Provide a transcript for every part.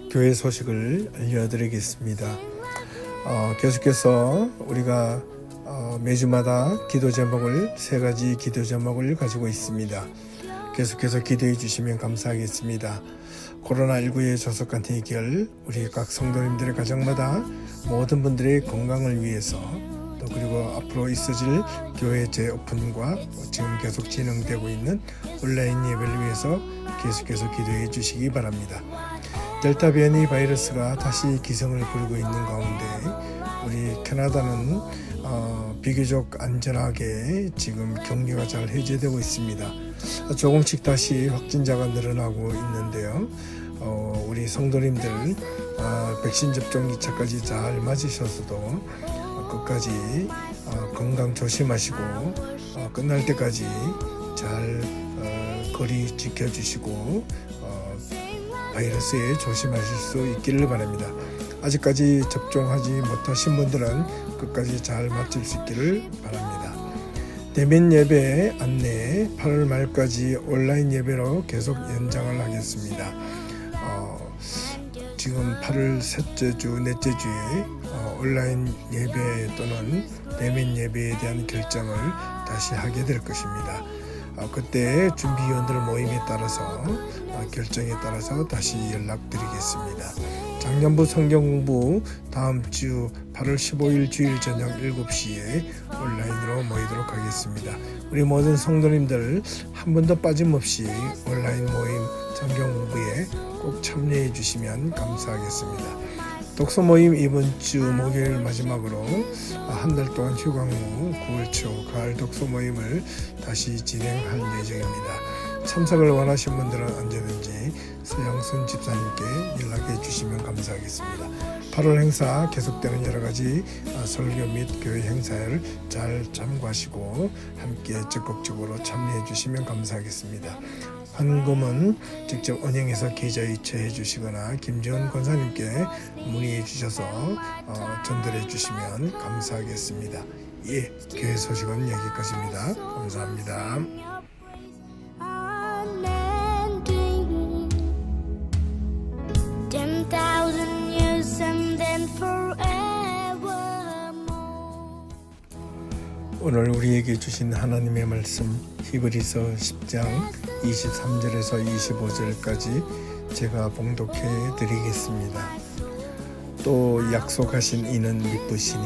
교회 소식을 알려드리겠습니다. 계속해서 우리가 매주마다 기도 제목을 세 가지 기도 제목을 가지고 있습니다. 계속해서 기도해 주시면 감사하겠습니다. 코로나19의 조속한 해결, 우리 각 성도님들의 가정마다 모든 분들의 건강을 위해서 또 그리고 앞으로 있어질 교회 재오픈과 지금 계속 진행되고 있는 온라인 예배를 위해서 계속해서 기도해 주시기 바랍니다. 델타 변이 바이러스가 다시 기승을 부리고 있는 가운데 우리 캐나다는 비교적 안전하게 지금 격리가 잘 해제되고 있습니다. 조금씩 다시 확진자가 늘어나고 있는데요. 우리 성도님들 백신 접종 2차까지 잘 맞으셔서도 끝까지 건강 조심하시고 끝날 때까지 잘 거리 지켜주시고 바이러스에 조심하실 수 있기를 바랍니다. 아직까지 접종하지 못하신 분들은 끝까지 잘 마칠 수 있기를 바랍니다. 대면 예배 안내 8월 말까지 온라인 예배로 계속 연장을 하겠습니다. 지금 8월 셋째 주, 넷째 주에 온라인 예배 또는 대면 예배에 대한 결정을 다시 하게 될 것입니다. 그때 준비위원들 모임에 따라서 결정에 따라서 다시 연락드리겠습니다. 작년부 성경 공부 다음 주 8월 15일 주일 저녁 7시에 온라인으로 모이도록 하겠습니다. 우리 모든 성도님들 한 번도 빠짐없이 온라인 모임 성경 공부에 꼭 참여해 주시면 감사하겠습니다. 독서 모임 이번 주 목요일 마지막으로 한 달 동안 휴강 후 9월 초 가을 독서 모임을 다시 진행할 예정입니다. 참석을 원하신 분들은 언제든지 서영순 집사님께 연락해 주시면 감사하겠습니다. 8월 행사 계속되는 여러가지 설교 및 교회 행사를 잘 참고하시고 함께 적극적으로 참여해 주시면 감사하겠습니다. 헌금은 직접 은행에서 계좌 이체해 주시거나 김지원 권사님께 문의해 주셔서 전달해 주시면 감사하겠습니다. 예, 교회 소식은 여기까지입니다. 감사합니다. 오늘 우리에게 주신 하나님의 말씀 히브리서 10장 23절에서 25절까지 제가 봉독해 드리겠습니다. 또 약속하신 이는 미쁘시니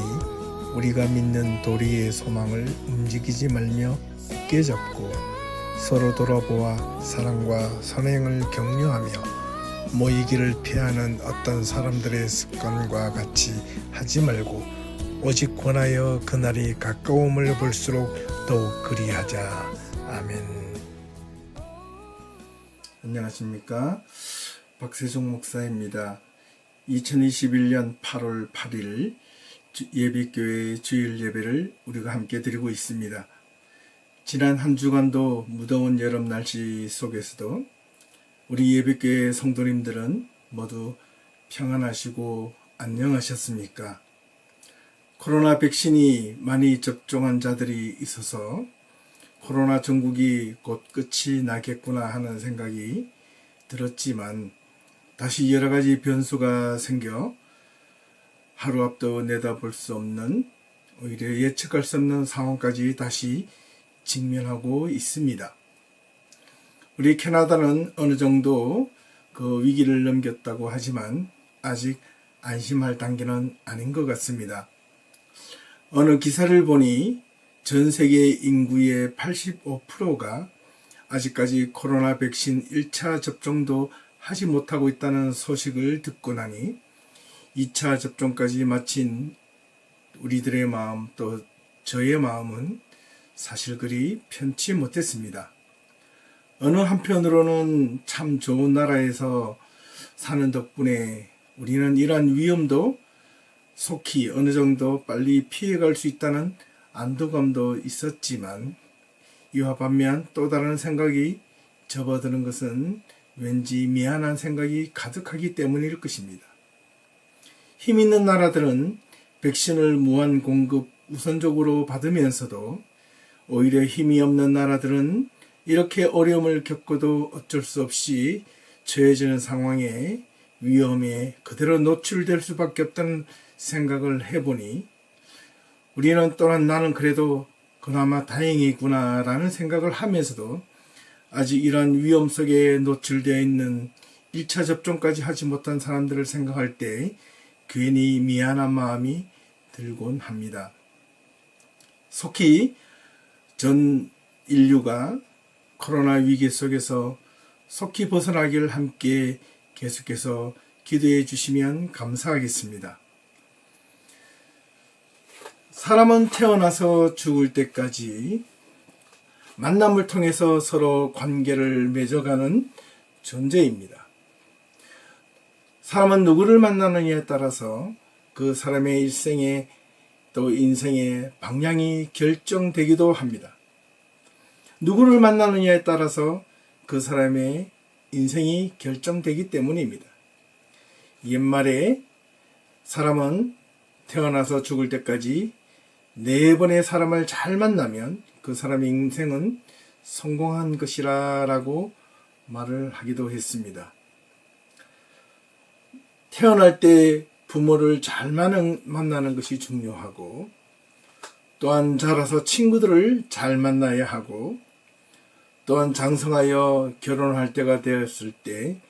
우리가 믿는 도리의 소망을 움직이지 말며 굳게 잡고 서로 돌아보아 사랑과 선행을 격려하며 모이기를 피하는 어떤 사람들의 습관과 같이 하지 말고 오직 권하여 그날이 가까움을 볼수록 더욱 그리하자. 아멘. 안녕하십니까? 박세종 목사입니다. 2021년 8월 8일 예비교회 주일 예배를 우리가 함께 드리고 있습니다. 지난 한 주간도 무더운 여름 날씨 속에서도 우리 예비교회 성도님들은 모두 평안하시고 안녕하셨습니까? 코로나 백신이 많이 접종한 자들이 있어서 코로나 전국이 곧 끝이 나겠구나 하는 생각이 들었지만 다시 여러 가지 변수가 생겨 하루 앞도 내다볼 수 없는 오히려 예측할 수 없는 상황까지 다시 직면하고 있습니다. 우리 캐나다는 어느 정도 그 위기를 넘겼다고 하지만 아직 안심할 단계는 아닌 것 같습니다. 어느 기사를 보니 전 세계 인구의 85%가 아직까지 코로나 백신 1차 접종도 하지 못하고 있다는 소식을 듣고 나니 2차 접종까지 마친 우리들의 마음 또 저의 마음은 사실 그리 편치 못했습니다. 어느 한편으로는 참 좋은 나라에서 사는 덕분에 우리는 이러한 위험도 속히 어느 정도 빨리 피해갈 수 있다는 안도감도 있었지만 이와 반면 또 다른 생각이 접어드는 것은 왠지 미안한 생각이 가득하기 때문일 것입니다. 힘 있는 나라들은 백신을 무한 공급 우선적으로 받으면서도 오히려 힘이 없는 나라들은 이렇게 어려움을 겪어도 어쩔 수 없이 처해지는 상황에 위험에 그대로 노출될 수밖에 없다는 생각을 해보니 우리는 또한 나는 그래도 그나마 다행이구나라는 생각을 하면서도 아직 이러한 위험 속에 노출되어 있는 1차 접종까지 하지 못한 사람들을 생각할 때 괜히 미안한 마음이 들곤 합니다. 속히 전 인류가 코로나 위기 속에서 속히 벗어나기를 함께 계속해서 기도해 주시면 감사하겠습니다. 사람은 태어나서 죽을 때까지 만남을 통해서 서로 관계를 맺어가는 존재입니다. 사람은 누구를 만나느냐에 따라서 그 사람의 일생에 또 인생의 방향이 결정되기도 합니다. 누구를 만나느냐에 따라서 그 사람의 인생이 결정되기 때문입니다. 옛말에 사람은 태어나서 죽을 때까지 4번의 사람을 잘 만나면 그 사람의 인생은 성공한 것이라 라고 말을 하기도 했습니다. 태어날 때 부모를 잘 만나는 것이 중요하고 또한 자라서 친구들을 잘 만나야 하고 또한 장성하여 결혼할 때가 되었을 때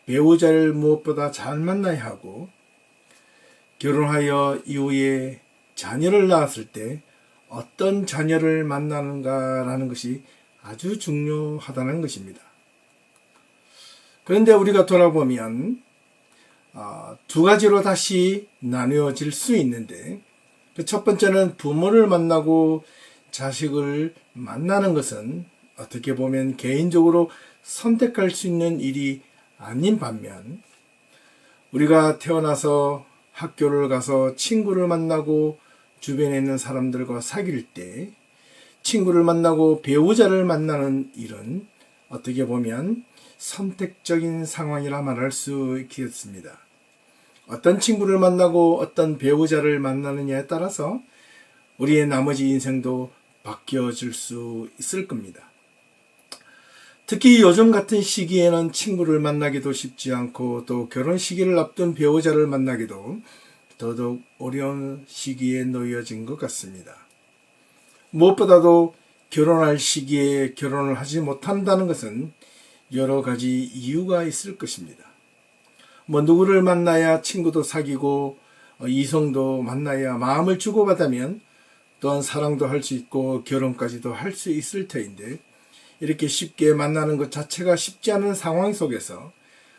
배우자를 무엇보다 잘 만나야 하고 결혼하여 이후에 자녀를 낳았을 때 어떤 자녀를 만나는가라는 것이 아주 중요하다는 것입니다. 그런데 우리가 돌아보면 두 가지로 다시 나누어질 수 있는데 그 첫 번째는 부모를 만나고 자식을 만나는 것은 어떻게 보면 개인적으로 선택할 수 있는 일이 아닌 반면 우리가 태어나서 학교를 가서 친구를 만나고 주변에 있는 사람들과 사귈 때 친구를 만나고 배우자를 만나는 일은 어떻게 보면 선택적인 상황이라 말할 수 있겠습니다. 어떤 친구를 만나고 어떤 배우자를 만나느냐에 따라서 우리의 나머지 인생도 바뀌어질 수 있을 겁니다. 특히 요즘 같은 시기에는 친구를 만나기도 쉽지 않고 또 결혼 시기를 앞둔 배우자를 만나기도 더더욱 어려운 시기에 놓여진 것 같습니다. 무엇보다도 결혼할 시기에 결혼을 하지 못한다는 것은 여러 가지 이유가 있을 것입니다. 누구를 만나야 친구도 사귀고 이성도 만나야 마음을 주고받으면 또한 사랑도 할 수 있고 결혼까지도 할 수 있을 터인데 이렇게 쉽게 만나는 것 자체가 쉽지 않은 상황 속에서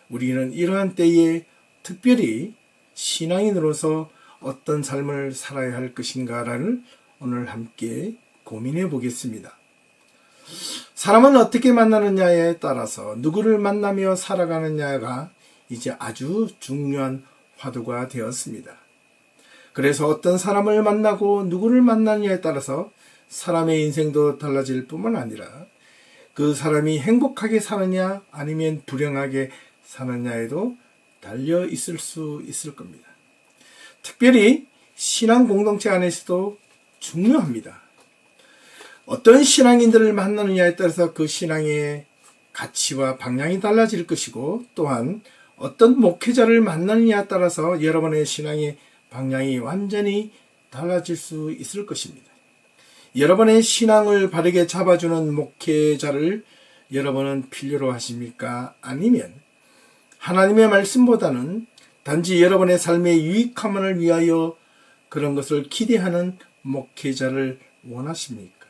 우리는 이러한 때에 특별히 신앙인으로서 어떤 삶을 살아야 할 것인가를 오늘 함께 고민해 보겠습니다. 사람은 어떻게 만나느냐에 따라서 누구를 만나며 살아가느냐가 이제 아주 중요한 화두가 되었습니다. 그래서 어떤 사람을 만나고 누구를 만나느냐에 따라서 사람의 인생도 달라질 뿐만 아니라 그 사람이 행복하게 사느냐 아니면 불행하게 사느냐에도 달려 있을 수 있을 겁니다. 특별히 신앙 공동체 안에서도 중요합니다. 어떤 신앙인들을 만나느냐에 따라서 그 신앙의 가치와 방향이 달라질 것이고 또한 어떤 목회자를 만나느냐에 따라서 여러분의 신앙의 방향이 완전히 달라질 수 있을 것입니다. 여러분의 신앙을 바르게 잡아주는 목회자를 여러분은 필요로 하십니까? 아니면 하나님의 말씀보다는 단지 여러분의 삶의 유익함을 위하여 그런 것을 기대하는 목회자를 원하십니까?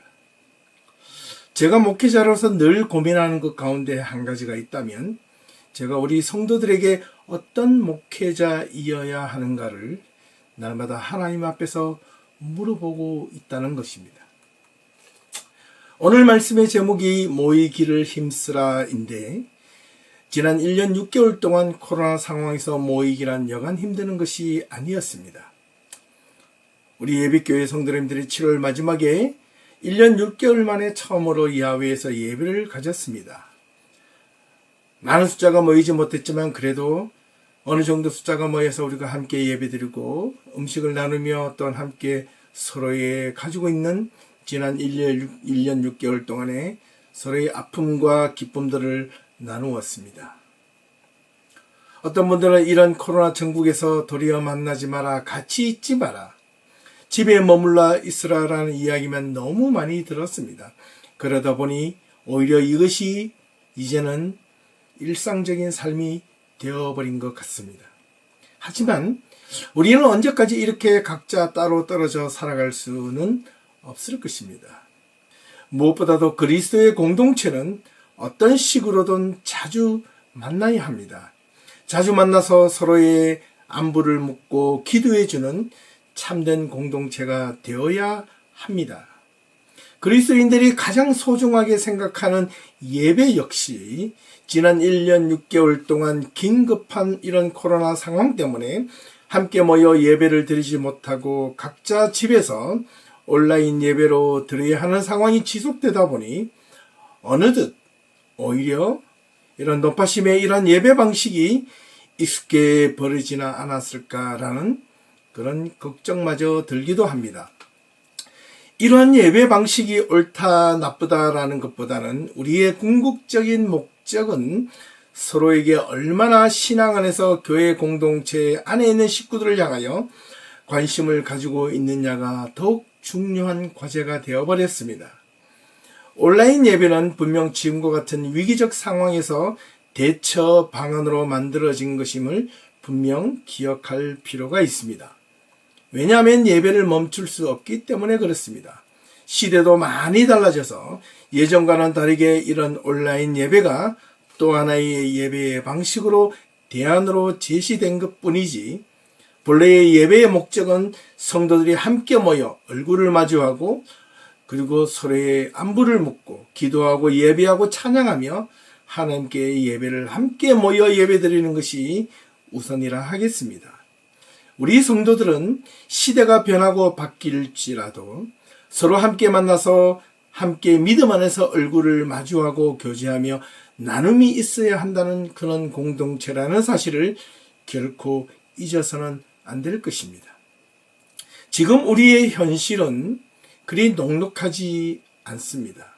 제가 목회자로서 늘 고민하는 것 가운데 한 가지가 있다면 제가 우리 성도들에게 어떤 목회자이어야 하는가를 날마다 하나님 앞에서 물어보고 있다는 것입니다. 오늘 말씀의 제목이 모이기를 힘쓰라인데 지난 1년 6개월 동안 코로나 상황에서 모이기란 여간 힘드는 것이 아니었습니다. 우리 예비교회 성도님들이 7월 마지막에 1년 6개월 만에 처음으로 야외에서 예배를 가졌습니다. 많은 숫자가 모이지 못했지만 그래도 어느 정도 숫자가 모여서 우리가 함께 예배드리고 음식을 나누며 또한 함께 서로의 가지고 있는 지난 1년 6개월 동안에 서로의 아픔과 기쁨들을 나누었습니다. 어떤 분들은 이런 코로나 전국에서 도리어 만나지 마라, 같이 있지 마라, 집에 머물러 있으라라는 이야기만 너무 많이 들었습니다. 그러다 보니 오히려 이것이 이제는 일상적인 삶이 되어버린 것 같습니다. 하지만 우리는 언제까지 이렇게 각자 따로 떨어져 살아갈 수는 없을 것입니다. 무엇보다도 그리스도의 공동체는 어떤 식으로든 자주 만나야 합니다. 자주 만나서 서로의 안부를 묻고 기도해주는 참된 공동체가 되어야 합니다. 그리스도인들이 가장 소중하게 생각하는 예배 역시 지난 1년 6개월 동안 긴급한 이런 코로나 상황 때문에 함께 모여 예배를 드리지 못하고 각자 집에서 온라인 예배로 드려야 하는 상황이 지속되다 보니 어느덧 오히려 이런 높아심의 이런 예배 방식이 익숙해 버리지나 않았을까라는 그런 걱정마저 들기도 합니다. 이러한 예배 방식이 옳다 나쁘다라는 것보다는 우리의 궁극적인 목적은 서로에게 얼마나 신앙 안에서 교회 공동체 안에 있는 식구들을 향하여 관심을 가지고 있느냐가 더욱 중요한 과제가 되어버렸습니다. 온라인 예배는 분명 지금과 같은 위기적 상황에서 대처 방안으로 만들어진 것임을 분명 기억할 필요가 있습니다. 왜냐하면 예배를 멈출 수 없기 때문에 그렇습니다. 시대도 많이 달라져서 예전과는 다르게 이런 온라인 예배가 또 하나의 예배의 방식으로 대안으로 제시된 것뿐이지 본래의 예배의 목적은 성도들이 함께 모여 얼굴을 마주하고 그리고 서로의 안부를 묻고 기도하고 예배하고 찬양하며 하나님께 예배를 함께 모여 예배드리는 것이 우선이라 하겠습니다. 우리 성도들은 시대가 변하고 바뀔지라도 서로 함께 만나서 함께 믿음 안에서 얼굴을 마주하고 교제하며 나눔이 있어야 한다는 그런 공동체라는 사실을 결코 잊어서는 안 될 것입니다. 지금 우리의 현실은 그리 녹록하지 않습니다.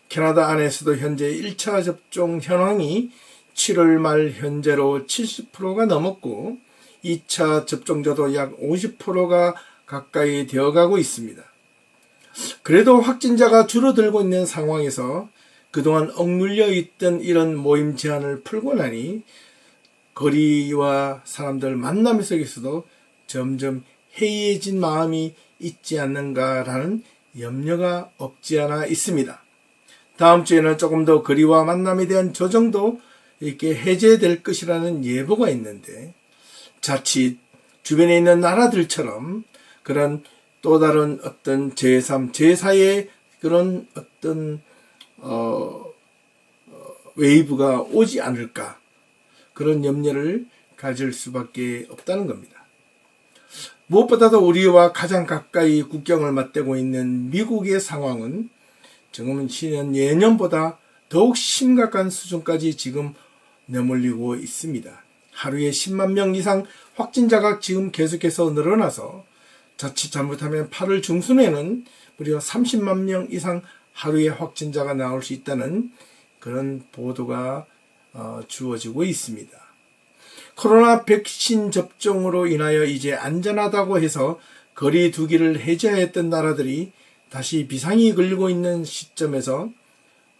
캐나다 안에서도 현재 1차 접종 현황이 7월 말 현재로 70%가 넘었고 2차 접종자도 약 50%가 가까이 되어가고 있습니다. 그래도 확진자가 줄어들고 있는 상황에서 그동안 억눌려 있던 이런 모임 제한을 풀고 나니 거리와 사람들 만남 속에서도 점점 해이해진 마음이 있지 않는가라는 염려가 없지 않아 있습니다. 다음 주에는 조금 더 거리와 만남에 대한 조정도 이렇게 해제될 것이라는 예보가 있는데 자칫 주변에 있는 나라들처럼 그런 또 다른 어떤 제3, 제4의 그런 어떤 웨이브가 오지 않을까 그런 염려를 가질 수밖에 없다는 겁니다. 무엇보다도 우리와 가장 가까이 국경을 맞대고 있는 미국의 상황은 지금은 예년보다 더욱 심각한 수준까지 지금 내몰리고 있습니다. 하루에 10만 명 이상 확진자가 지금 계속해서 늘어나서 자칫 잘못하면 8월 중순에는 무려 30만 명 이상 하루에 확진자가 나올 수 있다는 그런 보도가 주어지고 있습니다. 코로나 백신 접종으로 인하여 이제 안전하다고 해서 거리 두기를 해제했던 나라들이 다시 비상이 걸리고 있는 시점에서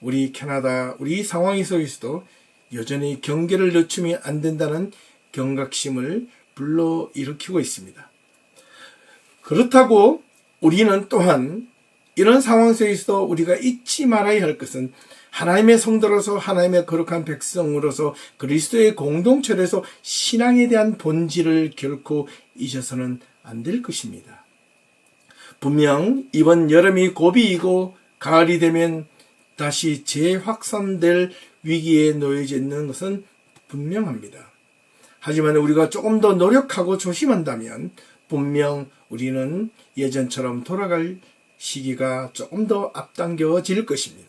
우리 캐나다, 우리 상황 속에서도 여전히 경계를 늦추면 안 된다는 경각심을 불러일으키고 있습니다. 그렇다고 우리는 또한 이런 상황 속에서도 우리가 잊지 말아야 할 것은 하나님의 성도로서 하나님의 거룩한 백성으로서 그리스도의 공동체로서 신앙에 대한 본질을 결코 잊어서는 안 될 것입니다. 분명 이번 여름이 고비이고 가을이 되면 다시 재확산될 위기에 놓여져 있는 것은 분명합니다. 하지만 우리가 조금 더 노력하고 조심한다면 분명 우리는 예전처럼 돌아갈 시기가 조금 더 앞당겨질 것입니다.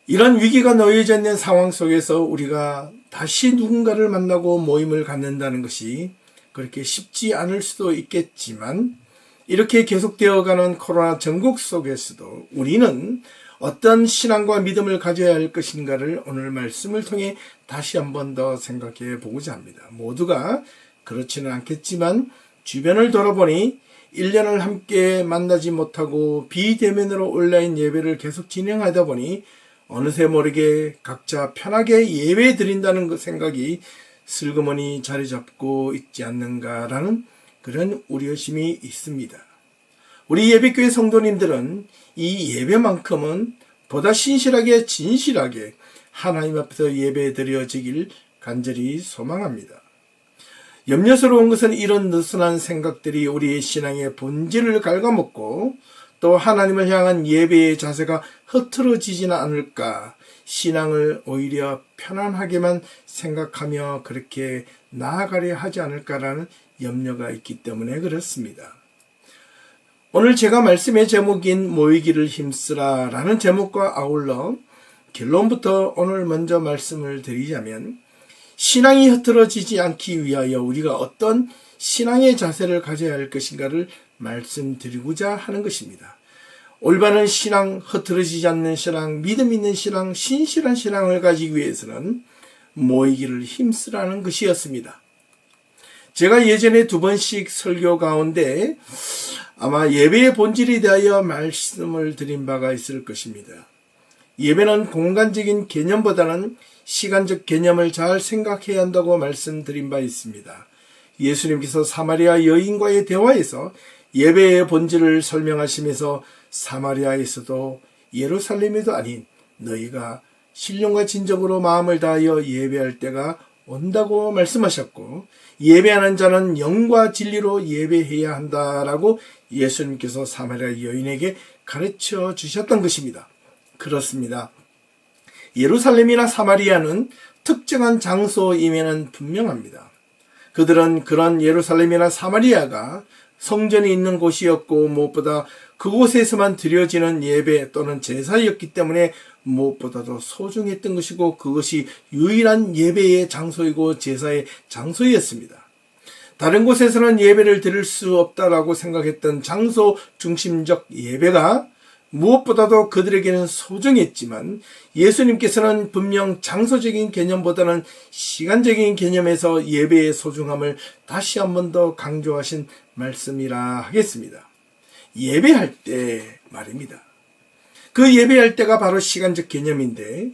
이런 위기가 놓여져 있는 상황 속에서 우리가 다시 누군가를 만나고 모임을 갖는다는 것이 그렇게 쉽지 않을 수도 있겠지만 이렇게 계속되어가는 코로나 전국 속에서도 우리는 어떤 신앙과 믿음을 가져야 할 것인가를 오늘 말씀을 통해 다시 한 번 더 생각해 보고자 합니다. 모두가 그렇지는 않겠지만 주변을 돌아보니 1년을 함께 만나지 못하고 비대면으로 온라인 예배를 계속 진행하다 보니 어느새 모르게 각자 편하게 예배 드린다는 그 생각이 슬그머니 자리 잡고 있지 않는가라는 그런 우려심이 있습니다. 우리 예배교회 성도님들은 이 예배만큼은 보다 신실하게 진실하게 하나님 앞에서 예배 드려지길 간절히 소망합니다. 염려스러운 것은 이런 느슨한 생각들이 우리의 신앙의 본질을 갉아먹고 또 하나님을 향한 예배의 자세가 흐트러지지는 않을까, 신앙을 오히려 편안하게만 생각하며 그렇게 나아가려 하지 않을까라는 염려가 있기 때문에 그렇습니다. 오늘 제가 말씀의 제목인 모이기를 힘쓰라 라는 제목과 아울러 결론부터 오늘 먼저 말씀을 드리자면, 신앙이 흐트러지지 않기 위하여 우리가 어떤 신앙의 자세를 가져야 할 것인가를 말씀드리고자 하는 것입니다. 올바른 신앙, 흐트러지지 않는 신앙, 믿음 있는 신앙, 신실한 신앙을 가지기 위해서는 모이기를 힘쓰라는 것이었습니다. 제가 예전에 2번씩 설교 가운데 아마 예배의 본질에 대하여 말씀을 드린 바가 있을 것입니다. 예배는 공간적인 개념보다는 시간적 개념을 잘 생각해야 한다고 말씀드린 바 있습니다. 예수님께서 사마리아 여인과의 대화에서 예배의 본질을 설명하시면서 사마리아에서도 예루살렘에도 아닌 너희가 신령과 진정으로 마음을 다하여 예배할 때가 온다고 말씀하셨고, 예배하는 자는 영과 진리로 예배해야 한다라고 예수님께서 사마리아 여인에게 가르쳐 주셨던 것입니다. 그렇습니다. 예루살렘이나 사마리아는 특정한 장소임에는 분명합니다. 그들은 그런 예루살렘이나 사마리아가 성전이 있는 곳이었고 무엇보다 그곳에서만 드려지는 예배 또는 제사였기 때문에 무엇보다도 소중했던 것이고 그것이 유일한 예배의 장소이고 제사의 장소였습니다. 다른 곳에서는 예배를 드릴 수 없다라고 생각했던 장소 중심적 예배가 무엇보다도 그들에게는 소중했지만, 예수님께서는 분명 장소적인 개념보다는 시간적인 개념에서 예배의 소중함을 다시 한 번 더 강조하신 말씀이라 하겠습니다. 예배할 때 말입니다. 그 예배할 때가 바로 시간적 개념인데,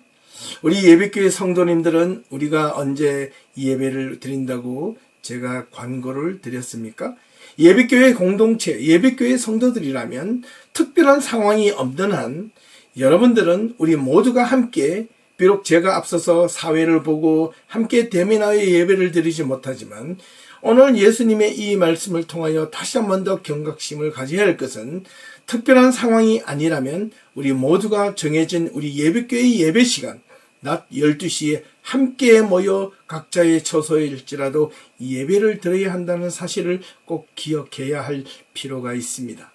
우리 예배교회 성도님들은 우리가 언제 예배를 드린다고 제가 권고를 드렸습니까? 예배교회 공동체, 예배교회 성도들이라면 특별한 상황이 없는 한 여러분들은 우리 모두가 함께, 비록 제가 앞서서 사회를 보고 함께 대면하여 예배를 드리지 못하지만 오늘 예수님의 이 말씀을 통하여 다시 한 번 더 경각심을 가져야 할 것은, 특별한 상황이 아니라면 우리 모두가 정해진 우리 예배교회의 예배 시간 낮 12시에 함께 모여 각자의 처소일지라도 예배를 드려야 한다는 사실을 꼭 기억해야 할 필요가 있습니다.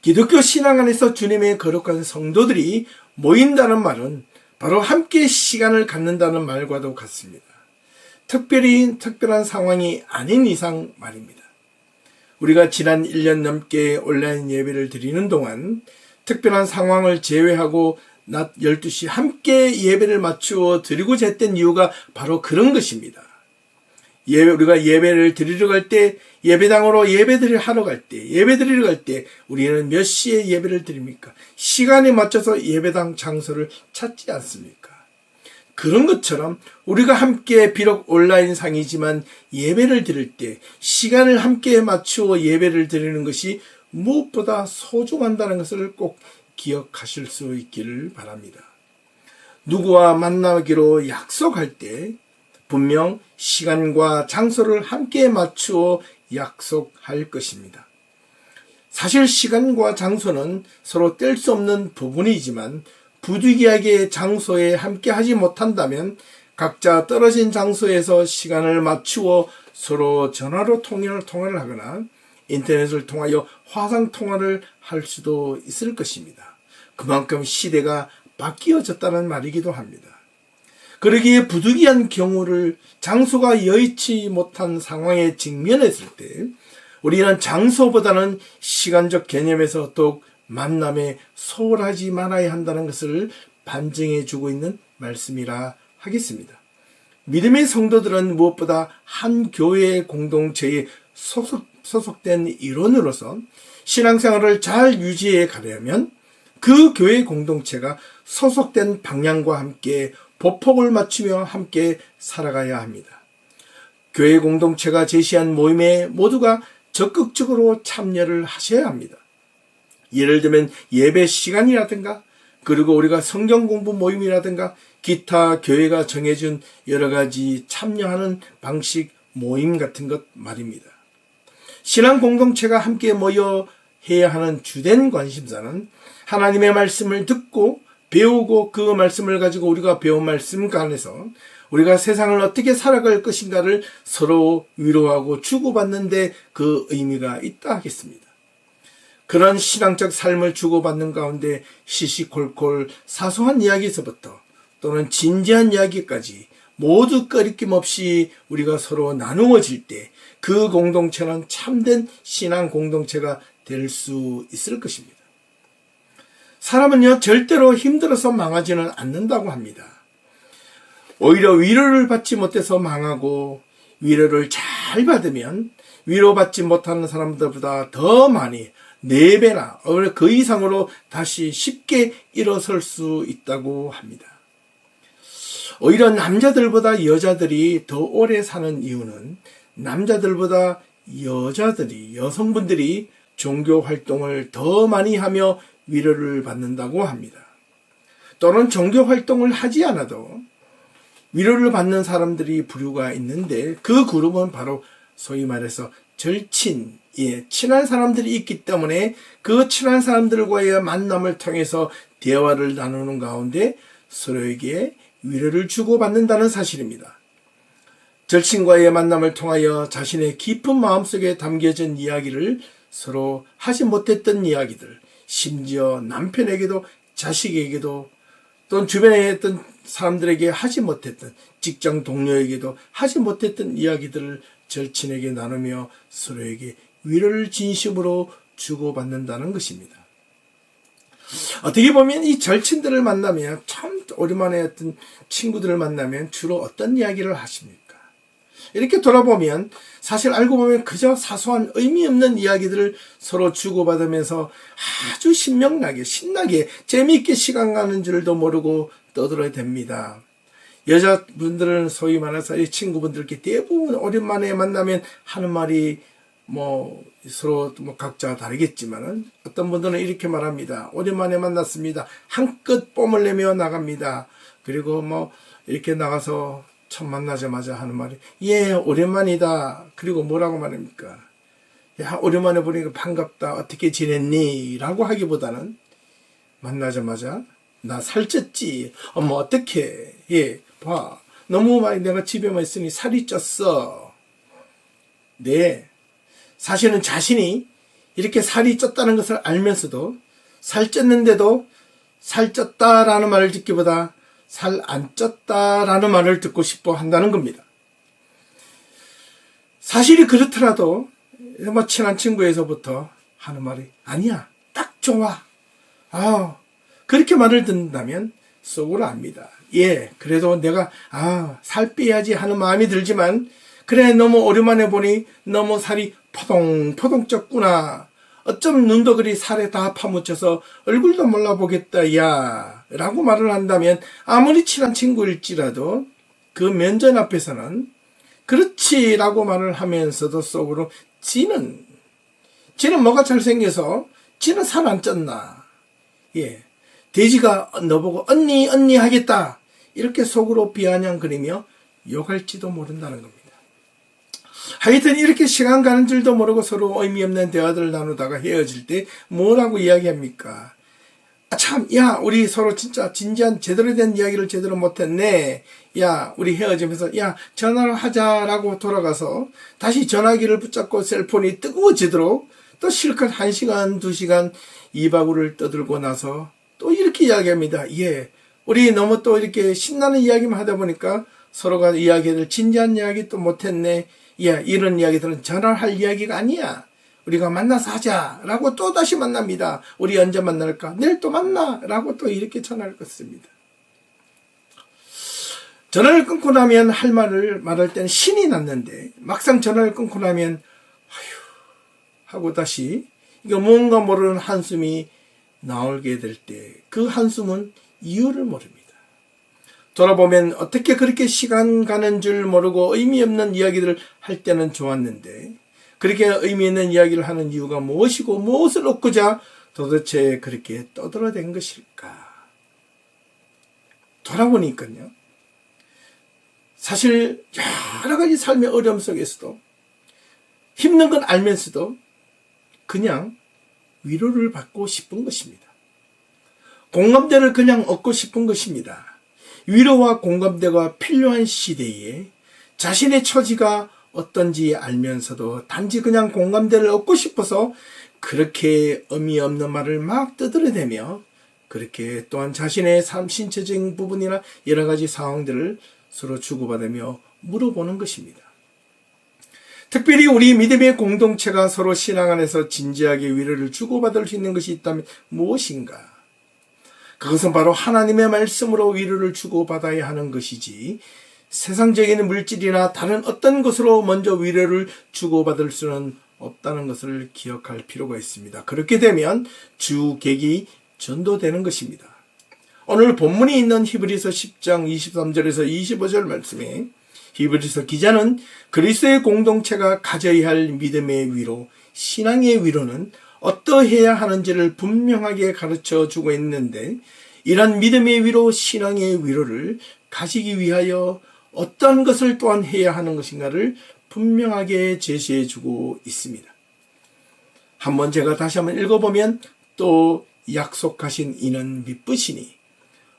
기독교 신앙 안에서 주님의 거룩한 성도들이 모인다는 말은 바로 함께 시간을 갖는다는 말과도 같습니다. 특별한 상황이 아닌 이상 말입니다. 우리가 지난 1년 넘게 온라인 예배를 드리는 동안 특별한 상황을 제외하고 낮 12시 함께 예배를 맞추어 드리고자 했던 이유가 바로 그런 것입니다. 우리가 예배를 드리러 갈 때, 예배당으로 예배드리러 갈 때 우리는 몇 시에 예배를 드립니까? 시간에 맞춰서 예배당 장소를 찾지 않습니까? 그런 것처럼 우리가 함께 비록 온라인 상이지만 예배를 드릴 때 시간을 함께 맞추어 예배를 드리는 것이 무엇보다 소중한다는 것을 꼭 기억하실 수 있기를 바랍니다. 누구와 만나기로 약속할 때 분명 시간과 장소를 함께 맞추어 약속할 것입니다. 사실 시간과 장소는 서로 뗄 수 없는 부분이지만 부득이하게 장소에 함께 하지 못한다면 각자 떨어진 장소에서 시간을 맞추어 서로 전화로 통화를 하거나 인터넷을 통하여 화상통화를 할 수도 있을 것입니다. 그만큼 시대가 바뀌어졌다는 말이기도 합니다. 그러기에 부득이한 경우를 장소가 여의치 못한 상황에 직면했을 때 우리는 장소보다는 시간적 개념에서 더욱 만남에 소홀하지 말아야 한다는 것을 반증해 주고 있는 말씀이라 하겠습니다. 믿음의 성도들은 무엇보다 한 교회 공동체에 소속된 일원으로서 신앙생활을 잘 유지해 가려면 그 교회 공동체가 소속된 방향과 함께 보폭을 맞추며 함께 살아가야 합니다. 교회 공동체가 제시한 모임에 모두가 적극적으로 참여를 하셔야 합니다. 예를 들면 예배 시간이라든가 그리고 우리가 성경 공부 모임이라든가 기타 교회가 정해준 여러 가지 참여하는 방식 모임 같은 것 말입니다. 신앙 공동체가 함께 모여 해야 하는 주된 관심사는 하나님의 말씀을 듣고 배우고 그 말씀을 가지고 우리가 배운 말씀 간에서 우리가 세상을 어떻게 살아갈 것인가를 서로 위로하고 주고받는 데 그 의미가 있다 하겠습니다. 그런 신앙적 삶을 주고받는 가운데 시시콜콜 사소한 이야기에서부터 또는 진지한 이야기까지 모두 꺼리낌 없이 우리가 서로 나누어질 때 그 공동체는 참된 신앙 공동체가 될 수 있을 것입니다. 사람은요 절대로 힘들어서 망하지는 않는다고 합니다. 오히려 위로를 받지 못해서 망하고 위로를 잘 받으면 위로받지 못하는 사람들보다 더 많이 4배나 그 이상으로 다시 쉽게 일어설 수 있다고 합니다. 오히려 남자들보다 여자들이 더 오래 사는 이유는 남자들보다 여성분들이 종교 활동을 더 많이 하며 위로를 받는다고 합니다. 또는 종교 활동을 하지 않아도 위로를 받는 사람들이 부류가 있는데 그 그룹은 바로 소위 말해서 절친, 친한 사람들이 있기 때문에 그 친한 사람들과의 만남을 통해서 대화를 나누는 가운데 서로에게 위로를 주고받는다는 사실입니다. 절친과의 만남을 통하여 자신의 깊은 마음속에 담겨진 이야기를 서로 하지 못했던 이야기들, 심지어 남편에게도 자식에게도 또는 주변에 있던 사람들에게 하지 못했던 직장 동료에게도 하지 못했던 이야기들을 절친에게 나누며 서로에게 위로를 진심으로 주고받는다는 것입니다. 어떻게 보면 이 절친들을 만나면 참 오랜만에 어떤 친구들을 만나면 주로 어떤 이야기를 하십니까? 이렇게 돌아보면 사실 알고 보면 그저 사소한 의미 없는 이야기들을 서로 주고받으면서 아주 신명나게 신나게 재미있게 시간 가는 줄도 모르고 떠들어댑니다. 여자분들은 소위 말해서 이 친구분들께 대부분 오랜만에 만나면 하는 말이 서로 각자 다르겠지만은 어떤 분들은 이렇게 말합니다. 오랜만에 만났습니다. 한껏 뽐을 내며 나갑니다. 그리고 이렇게 나가서 처음 만나자마자 하는 말이 오랜만이다. 그리고 뭐라고 말합니까? 야, 오랜만에 보니까 반갑다. 어떻게 지냈니? 라고 하기보다는 만나자마자 나 살쪘지. 어머 어떡해. 봐. 너무 많이 내가 집에만 있으니 살이 쪘어. 네. 사실은 자신이 이렇게 살이 쪘다는 것을 알면서도 살쪘는데도 살쪘다라는 말을 듣기보다 살 안 쪘다라는 말을 듣고 싶어 한다는 겁니다. 사실이 그렇더라도 친한 친구에서부터 하는 말이 아니야. 딱 좋아. 그렇게 말을 듣는다면 속으로 압니다. 그래도 내가 살 빼야지 하는 마음이 들지만 그래 너무 오랜만에 보니 너무 살이 포동포동 쪘구나. 어쩜 눈도 그리 살에 다 파묻혀서 얼굴도 몰라보겠다 야 라고 말을 한다면 아무리 친한 친구일지라도 그 면전 앞에서는 그렇지 라고 말을 하면서도 속으로 지는 뭐가 잘생겨서 지는 살 안 쪘나. 돼지가 너보고 언니 하겠다 이렇게 속으로 비아냥거리며 욕할지도 모른다는 겁니다. 하여튼 이렇게 시간 가는 줄도 모르고 서로 의미 없는 대화들을 나누다가 헤어질 때 뭐라고 이야기합니까? 우리 서로 진짜 진지한 제대로 된 이야기를 제대로 못했네. 우리 헤어지면서 전화를 하자라고 돌아가서 다시 전화기를 붙잡고 셀폰이 뜨거워지도록 또 실컷 1시간, 2시간 2바구를 떠들고 나서 또 이렇게 이야기합니다. 우리 너무 또 이렇게 신나는 이야기만 하다 보니까 서로가 이야기를 진지한 이야기 또 못했네. 이런 이야기들은 전화할 이야기가 아니야. 우리가 만나서 하자라고 또 다시 만납니다. 우리 언제 만날까? 내일 또 만나라고 또 이렇게 전화를 끊습니다. 전화를 끊고 나면 할 말을 말할 때는 신이 났는데 막상 전화를 끊고 나면 하고 다시 이거 뭔가 모르는 한숨이 나오게 될 때 그 한숨은 이유를 모릅니다. 돌아보면 어떻게 그렇게 시간 가는 줄 모르고 의미 없는 이야기들을 할 때는 좋았는데 그렇게 의미 있는 이야기를 하는 이유가 무엇이고 무엇을 얻고자 도대체 그렇게 떠들어댄 것일까? 돌아보니까요. 사실 여러 가지 삶의 어려움 속에서도 힘든 건 알면서도 그냥 위로를 받고 싶은 것입니다. 공감대를 그냥 얻고 싶은 것입니다. 위로와 공감대가 필요한 시대에 자신의 처지가 어떤지 알면서도 단지 그냥 공감대를 얻고 싶어서 그렇게 의미 없는 말을 막 떠들어대며 그렇게 또한 자신의 삶 신체적인 부분이나 여러 가지 상황들을 서로 주고받으며 물어보는 것입니다. 특별히 우리 믿음의 공동체가 서로 신앙 안에서 진지하게 위로를 주고받을 수 있는 것이 있다면 무엇인가? 그것은 바로 하나님의 말씀으로 위로를 주고받아야 하는 것이지 세상적인 물질이나 다른 어떤 것으로 먼저 위로를 주고받을 수는 없다는 것을 기억할 필요가 있습니다. 그렇게 되면 주객이 전도되는 것입니다. 오늘 본문이 있는 히브리서 10장 23절에서 25절 말씀에 히브리서 기자는 그리스도의 공동체가 가져야 할 믿음의 위로, 신앙의 위로는 어떠해야 하는지를 분명하게 가르쳐 주고 있는데 이런 믿음의 위로, 신앙의 위로를 가지기 위하여 어떤 것을 또한 해야 하는 것인가를 분명하게 제시해 주고 있습니다. 한번 제가 다시 한번 읽어보면 또 약속하신 이는 미쁘시니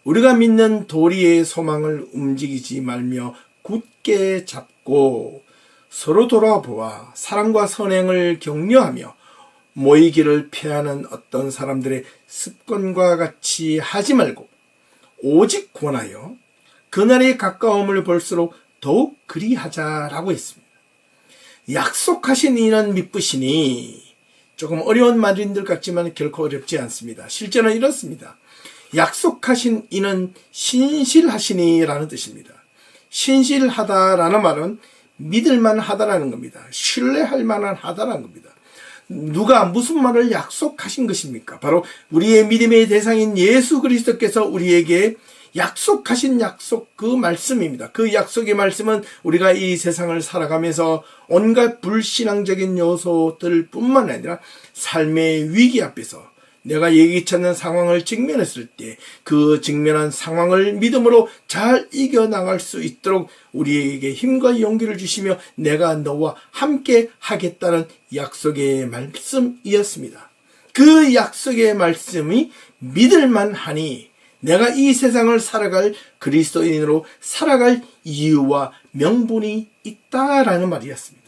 우리가 믿는 도리의 소망을 움직이지 말며 굳게 잡고 서로 돌아보아 사랑과 선행을 격려하며 모이기를 피하는 어떤 사람들의 습관과 같이 하지 말고 오직 권하여 그날의 가까움을 볼수록 더욱 그리하자라고 했습니다. 약속하신 이는 미쁘시니 조금 어려운 말인들 같지만 결코 어렵지 않습니다. 실제는 이렇습니다. 약속하신 이는 신실하시니라는 뜻입니다. 신실하다라는 말은 믿을만 하다라는 겁니다. 신뢰할 만한 하다라는 겁니다. 누가 무슨 말을 약속하신 것입니까? 바로 우리의 믿음의 대상인 예수 그리스도께서 우리에게 약속하신 약속 그 말씀입니다. 그 약속의 말씀은 우리가 이 세상을 살아가면서 온갖 불신앙적인 요소들 뿐만 아니라 삶의 위기 앞에서 내가 예기치 않는 상황을 직면했을 때 그 직면한 상황을 믿음으로 잘 이겨나갈 수 있도록 우리에게 힘과 용기를 주시며 내가 너와 함께 하겠다는 약속의 말씀이었습니다. 그 약속의 말씀이 믿을만 하니 내가 이 세상을 살아갈 그리스도인으로 살아갈 이유와 명분이 있다라는 말이었습니다.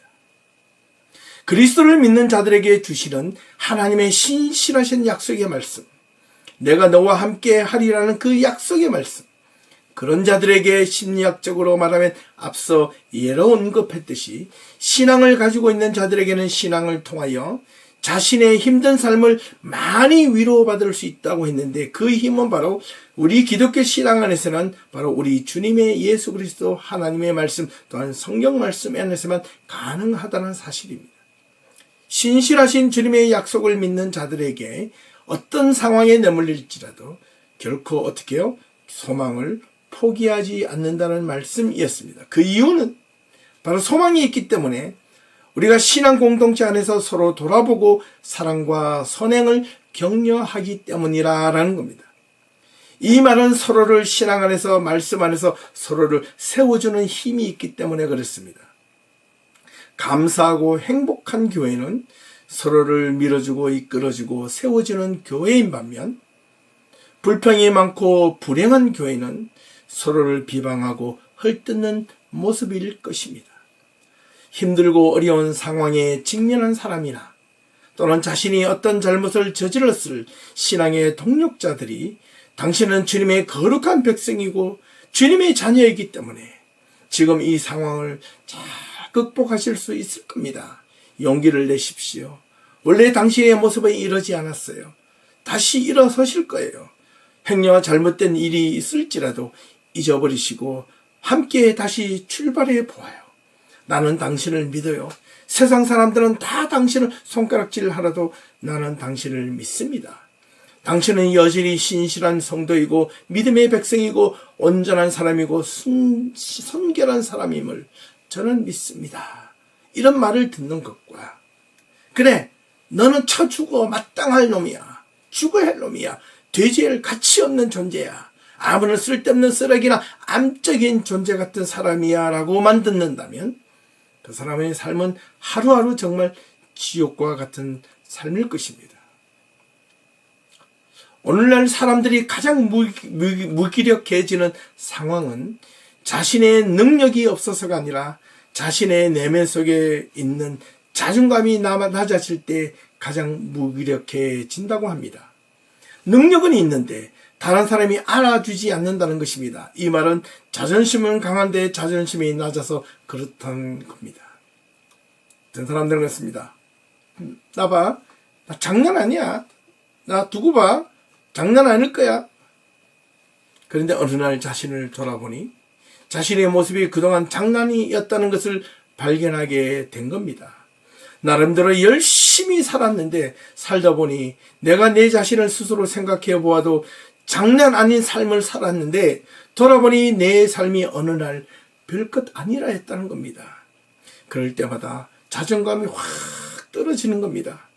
그리스도를 믿는 자들에게 주시는 하나님의 신실하신 약속의 말씀, 내가 너와 함께 하리라는 그 약속의 말씀, 그런 자들에게 심리학적으로 말하면 앞서 예로 언급했듯이 신앙을 가지고 있는 자들에게는 신앙을 통하여 자신의 힘든 삶을 많이 위로받을 수 있다고 했는데 그 힘은 바로 우리 기독교 신앙 안에서는 바로 우리 주님의 예수 그리스도 하나님의 말씀 또한 성경 말씀 안에서만 가능하다는 사실입니다. 신실하신 주님의 약속을 믿는 자들에게 어떤 상황에 내몰릴지라도 결코 어떻게 해요? 소망을 포기하지 않는다는 말씀이었습니다. 그 이유는 바로 소망이 있기 때문에 우리가 신앙 공동체 안에서 서로 돌아보고 사랑과 선행을 격려하기 때문이라는 겁니다. 이 말은 서로를 신앙 안에서 말씀 안에서 서로를 세워주는 힘이 있기 때문에 그렇습니다. 감사하고 행복한 교회는 서로를 밀어주고 이끌어주고 세워주는 교회인 반면 불평이 많고 불행한 교회는 서로를 비방하고 헐뜯는 모습일 것입니다. 힘들고 어려운 상황에 직면한 사람이나 또는 자신이 어떤 잘못을 저질렀을 신앙의 동력자들이 당신은 주님의 거룩한 백성이고 주님의 자녀이기 때문에 지금 이 상황을 잘 극복하실 수 있을 겁니다. 용기를 내십시오. 원래 당신의 모습은 이러지 않았어요. 다시 일어서실 거예요. 행여와 잘못된 일이 있을지라도 잊어버리시고 함께 다시 출발해 보아요. 나는 당신을 믿어요. 세상 사람들은 다 당신을 손가락질 하라도 나는 당신을 믿습니다. 당신은 여전히 신실한 성도이고 믿음의 백성이고 온전한 사람이고 선결한 사람임을 저는 믿습니다. 이런 말을 듣는 것과 그래 너는 쳐 죽어 마땅할 놈이야. 죽어야 할 놈이야. 돼지할 가치 없는 존재야. 아무런 쓸데없는 쓰레기나 암적인 존재 같은 사람이야 라고만 듣는다면 그 사람의 삶은 하루하루 정말 지옥과 같은 삶일 것입니다. 오늘날 사람들이 가장 무기력해지는 상황은 자신의 능력이 없어서가 아니라 자신의 내면 속에 있는 자존감이 낮아질 때 가장 무기력해진다고 합니다. 능력은 있는데 다른 사람이 알아주지 않는다는 것입니다. 이 말은 자존심은 강한데 자존심이 낮아서 그렇다는 겁니다. 어떤 사람들은 그렇습니다. 나 봐. 나 장난 아니야. 나 두고 봐. 장난 아닐 거야. 그런데 어느 날 자신을 돌아보니 자신의 모습이 그동안 장난이었다는 것을 발견하게 된 겁니다. 나름대로 열심히 살았는데 살다 보니 내가 내 자신을 스스로 생각해 보아도 장난 아닌 삶을 살았는데 돌아보니 내 삶이 어느 날 별것 아니라 했다는 겁니다. 그럴 때마다 자존감이 확 떨어지는 겁니다.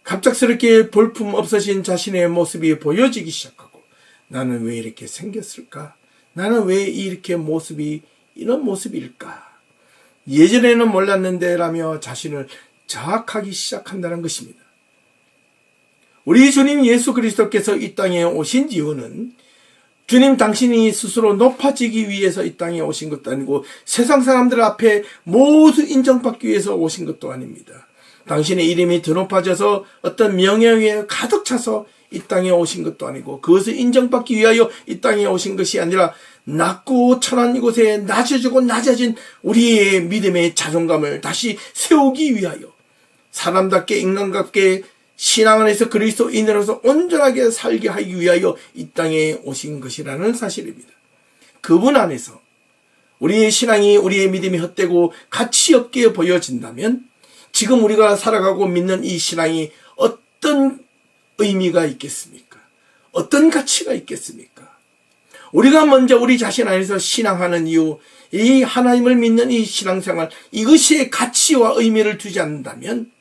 갑작스럽게 볼품 없어진 자신의 모습이 보여지기 시작하고 나는 왜 이렇게 생겼을까? 나는 왜 이렇게 모습이 이런 모습일까? 예전에는 몰랐는데 라며 자신을 자학하기 시작한다는 것입니다. 우리 주님 예수 그리스도께서 이 땅에 오신 이유는 주님 당신이 스스로 높아지기 위해서 이 땅에 오신 것도 아니고 세상 사람들 앞에 모두 인정받기 위해서 오신 것도 아닙니다. 당신의 이름이 더 높아져서 어떤 명예에 가득 차서 이 땅에 오신 것도 아니고 그것을 인정받기 위하여 이 땅에 오신 것이 아니라 낮고 천한 이곳에 낮아지고 낮아진 우리의 믿음의 자존감을 다시 세우기 위하여 사람답게 인간답게 신앙 안에서 그리스도인으로서 온전하게 살게 하기 위하여 이 땅에 오신 것이라는 사실입니다. 그분 안에서 우리의 신앙이 우리의 믿음이 헛되고 가치 없게 보여진다면 지금 우리가 살아가고 믿는 이 신앙이 어떤 의미가 있겠습니까? 어떤 가치가 있겠습니까? 우리가 먼저 우리 자신 안에서 신앙하는 이유, 이 하나님을 믿는 이 신앙생활, 이것이 가치와 의미를 두지 않는다면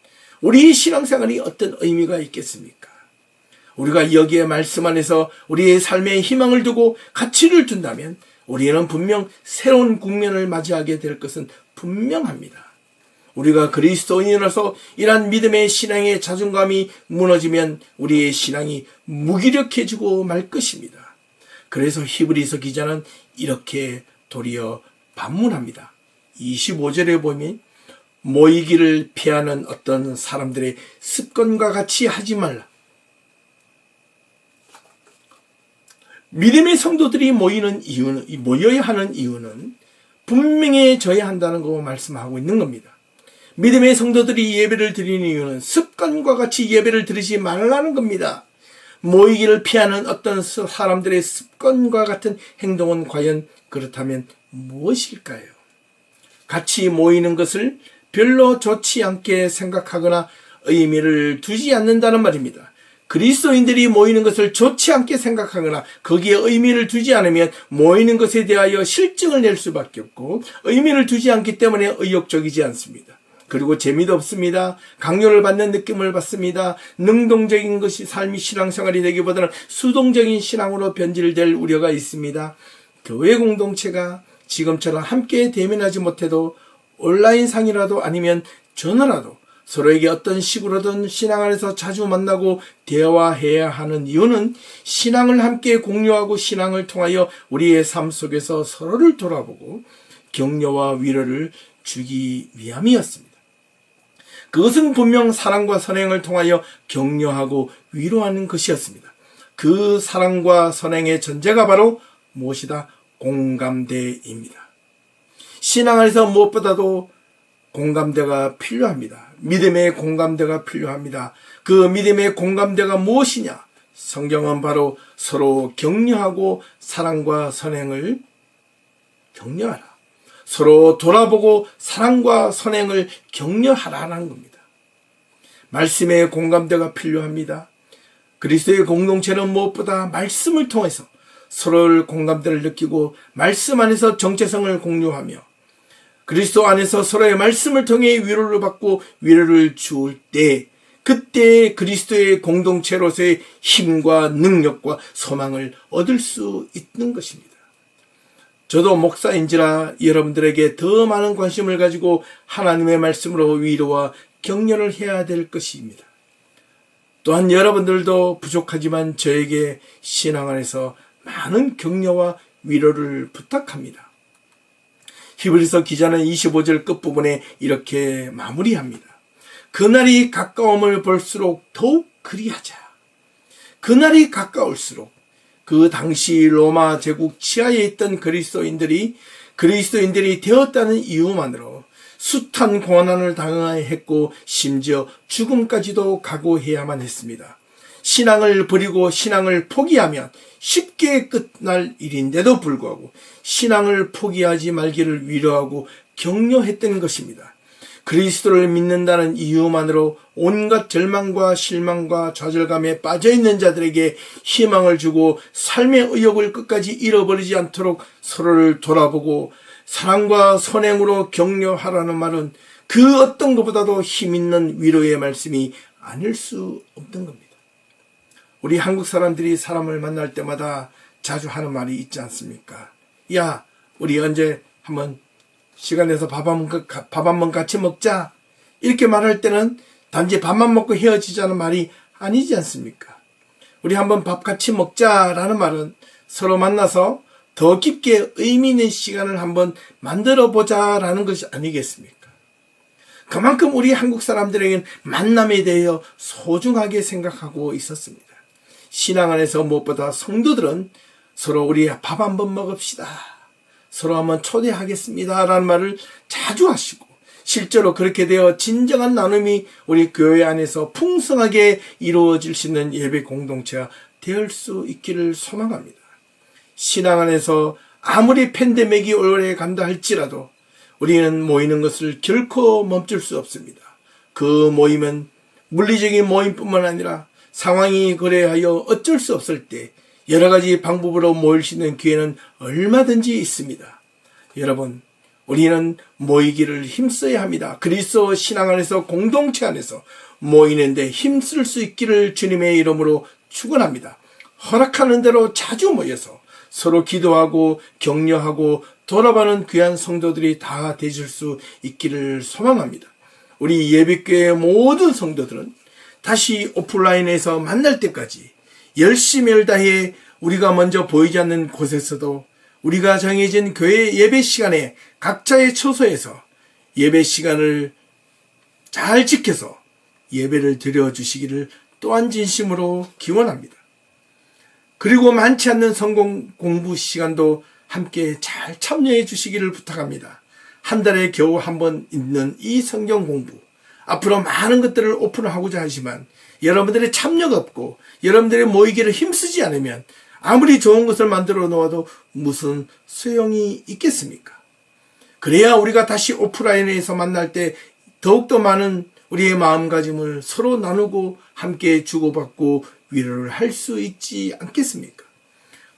우리 신앙생활이 어떤 의미가 있겠습니까? 우리가 여기에 말씀 안에서 우리의 삶에 희망을 두고 가치를 둔다면 우리는 분명 새로운 국면을 맞이하게 될 것은 분명합니다. 우리가 그리스도인으로서 이러한 믿음의 신앙의 자존감이 무너지면 우리의 신앙이 무기력해지고 말 것입니다. 그래서 히브리서 기자는 이렇게 도리어 반문합니다. 25절에 보면 모이기를 피하는 어떤 사람들의 습관과 같이 하지 말라. 믿음의 성도들이 모여야 하는 이유는 분명히 져야 한다는 거 말씀하고 있는 겁니다. 믿음의 성도들이 예배를 드리는 이유는 습관과 같이 예배를 드리지 말라는 겁니다. 모이기를 피하는 어떤 사람들의 습관과 같은 행동은 과연 그렇다면 무엇일까요? 같이 모이는 것을 별로 좋지 않게 생각하거나 의미를 두지 않는다는 말입니다. 그리스도인들이 모이는 것을 좋지 않게 생각하거나 거기에 의미를 두지 않으면 모이는 것에 대하여 실증을 낼 수밖에 없고 의미를 두지 않기 때문에 의욕적이지 않습니다. 그리고 재미도 없습니다. 강요를 받는 느낌을 받습니다. 능동적인 것이 삶이 신앙생활이 되기보다는 수동적인 신앙으로 변질될 우려가 있습니다. 교회 공동체가 지금처럼 함께 대면하지 못해도 온라인상이라도 아니면 전화라도 서로에게 어떤 식으로든 신앙 안에서 자주 만나고 대화해야 하는 이유는 신앙을 함께 공유하고 신앙을 통하여 우리의 삶 속에서 서로를 돌아보고 격려와 위로를 주기 위함이었습니다. 그것은 분명 사랑과 선행을 통하여 격려하고 위로하는 것이었습니다. 그 사랑과 선행의 전제가 바로 무엇이다? 공감대입니다. 신앙 안에서 무엇보다도 공감대가 필요합니다. 믿음의 공감대가 필요합니다. 그 믿음의 공감대가 무엇이냐? 성경은 바로 서로 격려하고 사랑과 선행을 격려하라. 서로 돌아보고 사랑과 선행을 격려하라는 겁니다. 말씀의 공감대가 필요합니다. 그리스도의 공동체는 무엇보다 말씀을 통해서 서로의 공감대를 느끼고 말씀 안에서 정체성을 공유하며 그리스도 안에서 서로의 말씀을 통해 위로를 받고 위로를 주을 때 그때 그리스도의 공동체로서의 힘과 능력과 소망을 얻을 수 있는 것입니다. 저도 목사인지라 여러분들에게 더 많은 관심을 가지고 하나님의 말씀으로 위로와 격려를 해야 될 것입니다. 또한 여러분들도 부족하지만 저에게 신앙 안에서 많은 격려와 위로를 부탁합니다. 히브리서 기자는 25절 끝부분에 이렇게 마무리합니다. 그날이 가까움을 볼수록 더욱 그리하자. 그날이 가까울수록 그 당시 로마 제국 치하에 있던 그리스도인들이 되었다는 이유만으로 숱한 고난을 당해야 했고 심지어 죽음까지도 각오해야만 했습니다. 신앙을 버리고 신앙을 포기하면 쉽게 끝날 일인데도 불구하고 신앙을 포기하지 말기를 위로하고 격려했던 것입니다. 그리스도를 믿는다는 이유만으로 온갖 절망과 실망과 좌절감에 빠져있는 자들에게 희망을 주고 삶의 의욕을 끝까지 잃어버리지 않도록 서로를 돌아보고 사랑과 선행으로 격려하라는 말은 그 어떤 것보다도 힘있는 위로의 말씀이 아닐 수 없는 겁니다. 우리 한국 사람들이 사람을 만날 때마다 자주 하는 말이 있지 않습니까? 야, 우리 언제 한번 시간 내서 밥 한번 같이 먹자. 이렇게 말할 때는 단지 밥만 먹고 헤어지자는 말이 아니지 않습니까? 우리 한번 밥 같이 먹자라는 말은 서로 만나서 더 깊게 의미 있는 시간을 한번 만들어 보자라는 것이 아니겠습니까? 그만큼 우리 한국 사람들에게는 만남에 대하여 소중하게 생각하고 있었습니다. 신앙 안에서 무엇보다 성도들은 서로 우리 밥 한번 먹읍시다. 서로 한번 초대하겠습니다. 라는 말을 자주 하시고 실제로 그렇게 되어 진정한 나눔이 우리 교회 안에서 풍성하게 이루어질 수 있는 예배 공동체가 될 수 있기를 소망합니다. 신앙 안에서 아무리 팬데믹이 오래 간다 할지라도 우리는 모이는 것을 결코 멈출 수 없습니다. 그 모임은 물리적인 모임뿐만 아니라 상황이 그래하여 어쩔 수 없을 때 여러 가지 방법으로 모일 수 있는 기회는 얼마든지 있습니다. 여러분, 우리는 모이기를 힘써야 합니다. 그리스도 신앙 안에서 공동체 안에서 모이는데 힘쓸 수 있기를 주님의 이름으로 축원합니다. 허락하는 대로 자주 모여서 서로 기도하고 격려하고 돌아가는 귀한 성도들이 다 되실 수 있기를 소망합니다. 우리 예배교회 모든 성도들은 다시 오프라인에서 만날 때까지 열심히 다해 우리가 먼저 보이지 않는 곳에서도 우리가 정해진 교회 예배 시간에 각자의 처소에서 예배 시간을 잘 지켜서 예배를 드려주시기를 또한 진심으로 기원합니다. 그리고 많지 않는 성경 공부 시간도 함께 잘 참여해 주시기를 부탁합니다. 한 달에 겨우 한 번 있는 이 성경 공부, 앞으로 많은 것들을 오픈하고자 하지만 여러분들의 참여가 없고 여러분들의 모이기를 힘쓰지 않으면 아무리 좋은 것을 만들어 놓아도 무슨 소용이 있겠습니까? 그래야 우리가 다시 오프라인에서 만날 때 더욱더 많은 우리의 마음가짐을 서로 나누고 함께 주고받고 위로를 할 수 있지 않겠습니까?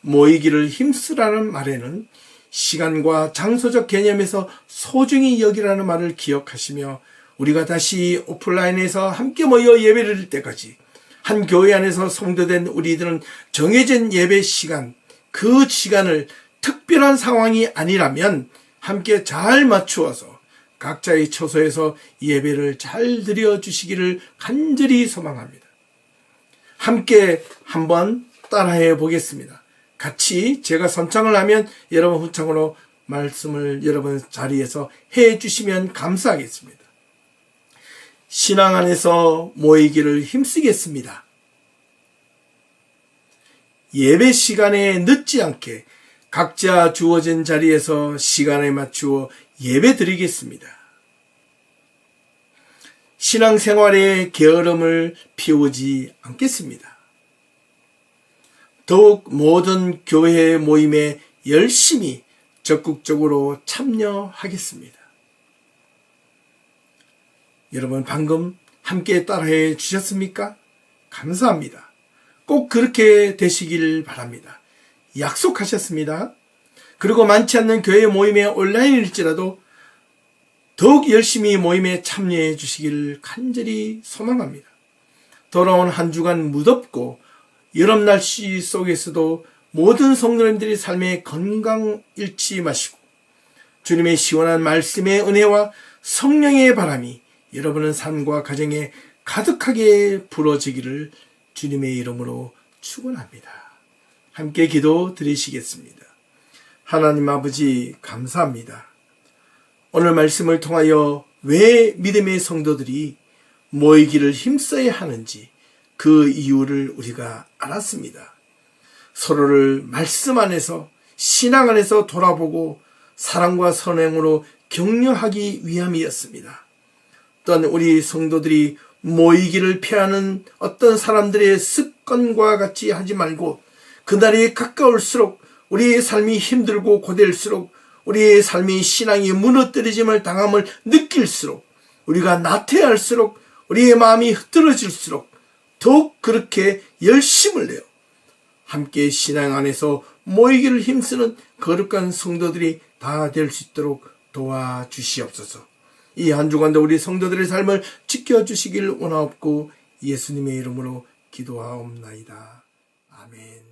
모이기를 힘쓰라는 말에는 시간과 장소적 개념에서 소중히 여기라는 말을 기억하시며 우리가 다시 오프라인에서 함께 모여 예배를 드릴 때까지 한 교회 안에서 성도된 우리들은 정해진 예배 시간, 그 시간을 특별한 상황이 아니라면 함께 잘 맞추어서 각자의 처소에서 예배를 잘 드려주시기를 간절히 소망합니다. 함께 한번 따라해 보겠습니다. 같이 제가 선창을 하면 여러분 후창으로 말씀을 여러분 자리에서 해 주시면 감사하겠습니다. 신앙 안에서 모이기를 힘쓰겠습니다. 예배 시간에 늦지 않게 각자 주어진 자리에서 시간에 맞추어 예배 드리겠습니다. 신앙생활에 게으름을 피우지 않겠습니다. 더욱 모든 교회 모임에 열심히 적극적으로 참여하겠습니다. 여러분 방금 함께 따라해 주셨습니까? 감사합니다. 꼭 그렇게 되시길 바랍니다. 약속하셨습니다. 그리고 많지 않는 교회 모임의 온라인일지라도 더욱 열심히 모임에 참여해 주시길 간절히 소망합니다. 돌아온 한 주간 무덥고 여름 날씨 속에서도 모든 성도님들의 삶에 건강 잃지 마시고 주님의 시원한 말씀의 은혜와 성령의 바람이 여러분의 삶과 가정에 가득하게 불어지기를 주님의 이름으로 축원합니다. 함께 기도 드리시겠습니다. 하나님 아버지 감사합니다. 오늘 말씀을 통하여 왜 믿음의 성도들이 모이기를 힘써야 하는지 그 이유를 우리가 알았습니다. 서로를 말씀 안에서 신앙 안에서 돌아보고 사랑과 선행으로 격려하기 위함이었습니다. 또한 우리 성도들이 모이기를 피하는 어떤 사람들의 습관과 같이 하지 말고 그날이 가까울수록 우리의 삶이 힘들고 고될수록 우리의 삶이 신앙이 무너뜨리짐을 당함을 느낄수록 우리가 나태할수록 우리의 마음이 흐트러질수록 더욱 그렇게 열심을 내어 함께 신앙 안에서 모이기를 힘쓰는 거룩한 성도들이 다 될 수 있도록 도와주시옵소서. 이 한 주간도 우리 성도들의 삶을 지켜주시길 원하옵고 예수님의 이름으로 기도하옵나이다. 아멘.